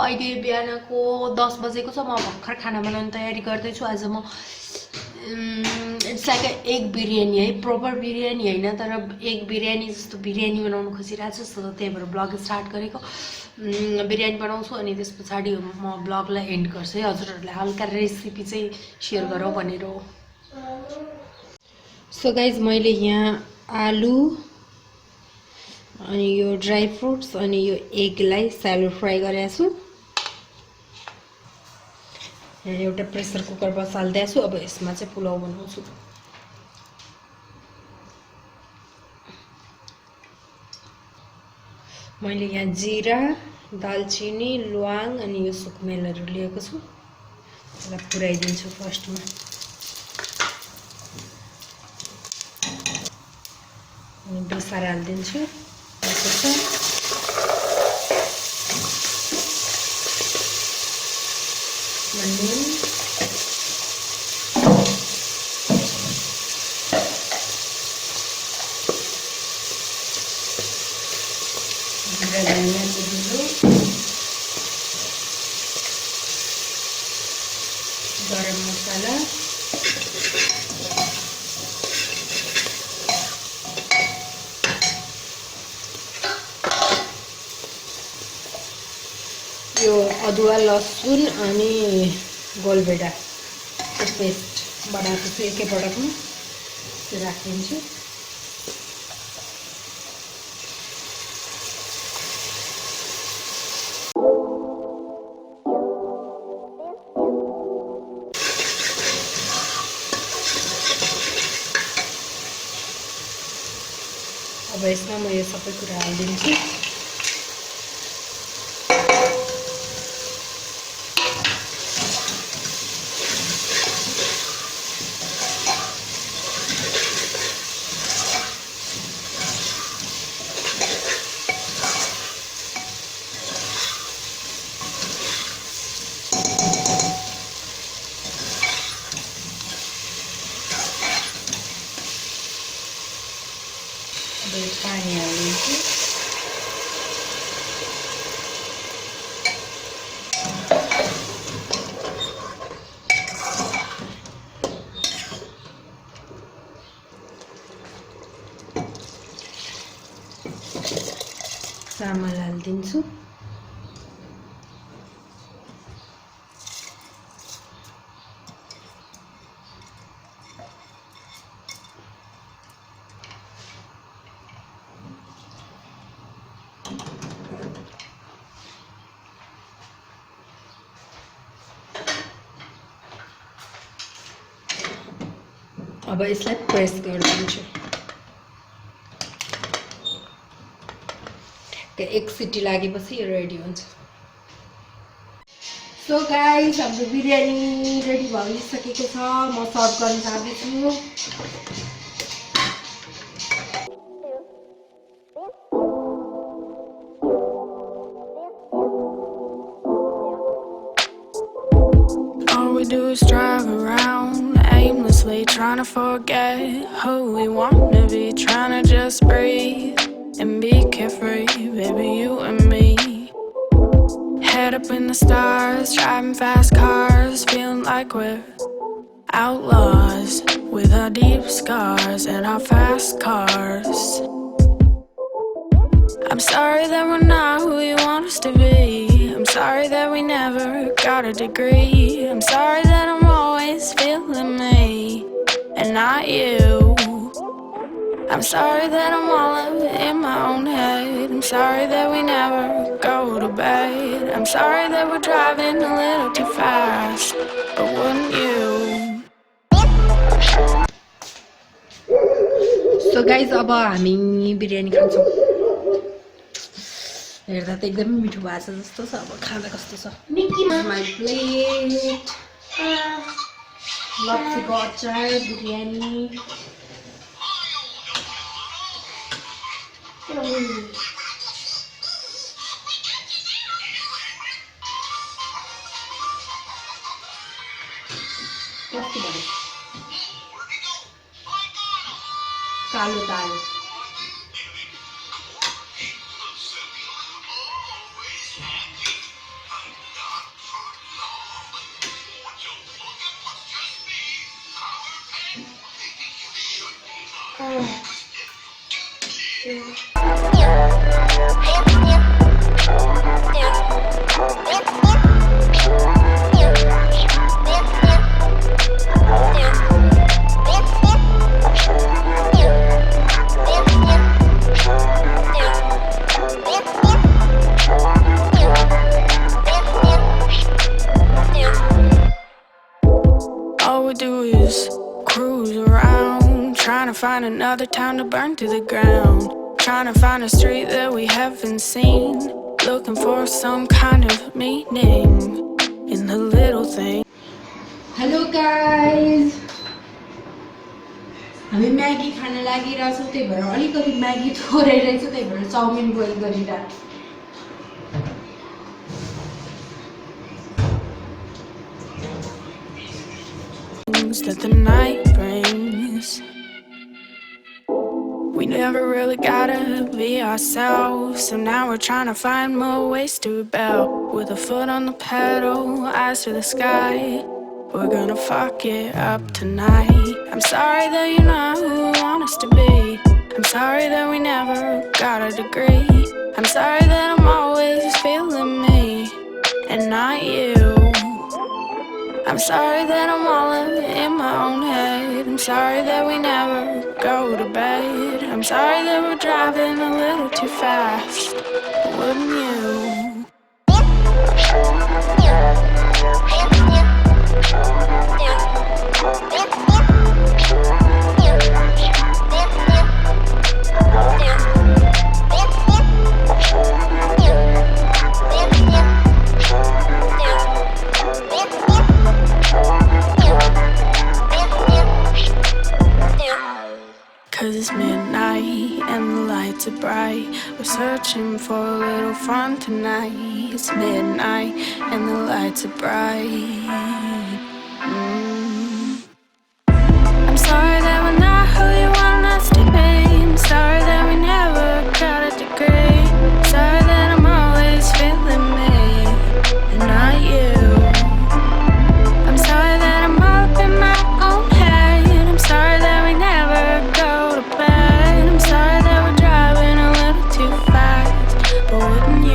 अहिले बिहानको 10 बजेको छ। म भर्खर खाना बनाउने तयारी गर्दैछु। आज म इट्स लाइक एग बिरयानी है, प्रपर बिरयानी होइन तर एग बिरयानी जस्तो बिरयानी बनाउनु खोजिरहेको छु। सो त्यही भएर ब्लग स्टार्ट गरेको। बिरयानी बनाउँछु अनि त्यस पछाडि म ब्लगलाई एन्ड गर्छु है। हजुरहरूलाई हल्का रेसिपी चाहिँ सेयर गरौँ भनेर हो। सो गाइज मैले यहाँ आलु अनि यो ड्राई फ्रुट्स अनि यो एगलाई स्यालो फ्राई गरेको छु। यहाँ एउटा प्रेसर कुकर बसाल्दैछु छु। अब यसमा चाहिँ पुलाउ बनाउँछु। मैले यहाँ जिरा, दालचिनी, ल्वाङ अनि यो सुकमेलहरू लिएको छु। यसलाई पुराइदिन्छु फर्स्टमा। अनि बेसार हालिदिन्छु। नुन, धनिया धुलो, गरम मसाला, यो अदुवा लसुन अनि गोलभेडाको पेस्ट बनाएको छु। एकैपटकमा त्यो राखिदिन्छु। अब यसमा म यो सबै कुरा हालिदिन्छु। पानी हालिदिन्छु। चामल हालिदिन्छु। अब यसलाई प्रेस गरिदिन्छु। एक सिटी लागेपछि यो रेडी हुन्छ। सो गाइस हाम्रो बिरयानी रेडी भइसकेको छ। म सर्भ गर्न जाँदैछु। All we do is drive around aimlessly, trying to forget who we want to be, trying to just breathe and be carefree, baby, you and me. Head up in the stars, driving fast cars, feeling like we're outlaws with our deep scars and our fast cars. I'm sorry that we're not who you want us to be. I'm sorry that we never got a degree. I'm sorry that I'm always feeling me and not you. I'm sorry that I'm all up in my own head. I'm sorry that we never go to bed. I'm sorry that we're driving a little too fast, but wouldn't you? So guys, अब हामी बिरयानी खान्छौँ। हेर्दा त एकदमै मिठो भएको छ जस्तो छ। अब खाँदा कस्तो छ? माई प्लेट, लप्सीको अचार, बिरयानी, कालो दाल, All we do is cruise around, trying to find another town to burn to the ground. Trying to find a street that we haven't seen, looking for some kind of meaning in the little thing. Hello guys, हामी Maggi Khan लागिरहेछौँ, त्यही भएर अलिकति Maggi थोरै रहेछ, त्यही भएर chowmein boil गरिरहेको। That the night brings, we never really gotta be ourselves, so now we're trying to find more ways to rebel. With a foot on the pedal, eyes to the sky, we're gonna fuck it up tonight. I'm sorry that you're not who you want us to be. I'm sorry that we never got a degree. I'm sorry that I'm always feeling me and not you. I'm sorry that I'm all in my own head. I'm sorry that we never go to bed. I'm sorry that we're driving a little too fast, wouldn't you? Cause it's midnight and the lights are bright. We're searching for a little fun tonight. It's midnight and the lights are bright. I'm sorry that we're not who you want us to be. I'm sorry that we never got a degree. I'm sorry that I'm always feeling me and not you. I'm sorry that I'm up in my own head. I'm sorry that we never go to bed. I'm sorry that we're driving a little too fast, but wouldn't you?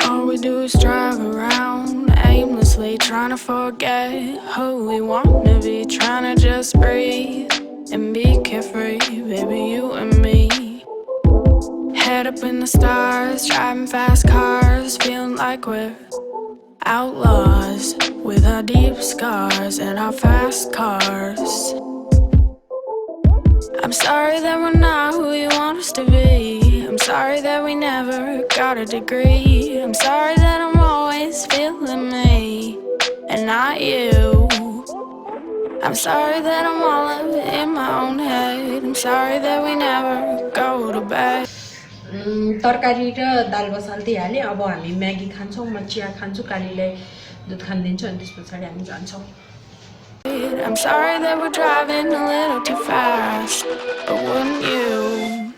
All we do is drive around aimlessly, trying to forget who we wanna be, trying to just breathe and be carefree, baby, you and me. Head up in the stars, driving fast cars, feeling like we're outlaws with our deep scars and our fast cars. I'm sorry that we're not who you want us to be. I'm sorry that we never got a degree. I'm sorry that I'm always feeling me and not you. I'm sorry that I'm all in my own head. I'm sorry that we never go to bed. तरकारी र दाल बसाल्दै अब हामी Maggi खान्छौँ, म chia खान्छु, कालीलाई दुध खान दिन्छु अनि त्यस पछाडि हामी जान्छौँ। I'm sorry that we're driving a little too fast, but wouldn't you?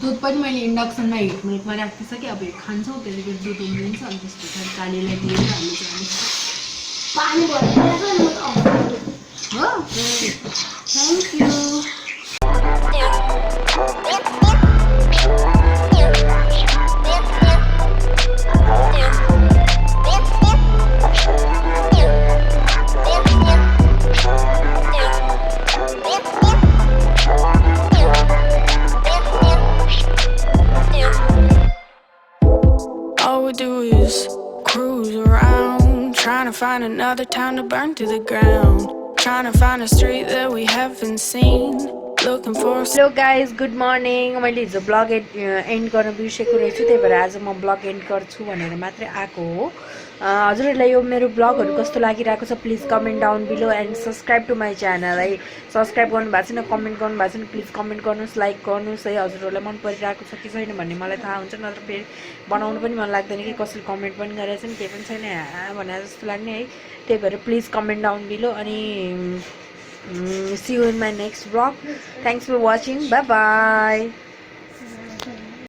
दुध पनि मैले इन्डक्सनमा हिट मिल्कमा राखिसकेँ, अब यो खान्छौँ, त्यसले दुध उम्लिन्छ अनि त्यस पछाडि कालीलाई दिएर हामी जान्छौँ। पानी भरिदिएको हो, thank you. All we do is cruise around, trying to find another town to burn to the ground. Trying to find a street that we haven't seen, looking for hello guys good morning मैले हिजो blog end गर्न बिर्सेको रहेछु त्यही भएर आज म blog end गर्छु भनेर मात्रै आएको हो हजुरहरूलाई यो मेरो ब्लगहरू कस्तो लागिरहेको छ please comment down below and subscribe to my channel है सब्सक्राइब गर्नुभएको छैन कमेन्ट गर्नुभएको छैन प्लिज कमेन्ट गर्नुहोस् लाइक गर्नुहोस् है हजुरहरूलाई मन परिरहेको छ कि छैन भन्ने मलाई थाहा हुन्छ नत्र फेरि बनाउनु पनि मन लाग्दैन कि कसैले कमेन्ट पनि गरेको छ नि केही पनि छैन भने जस्तो लाग्ने है त्यही भएर प्लिज कमेन्ट डाउन बिलो अनि see you in my next vlog. Thanks for watching. Bye bye.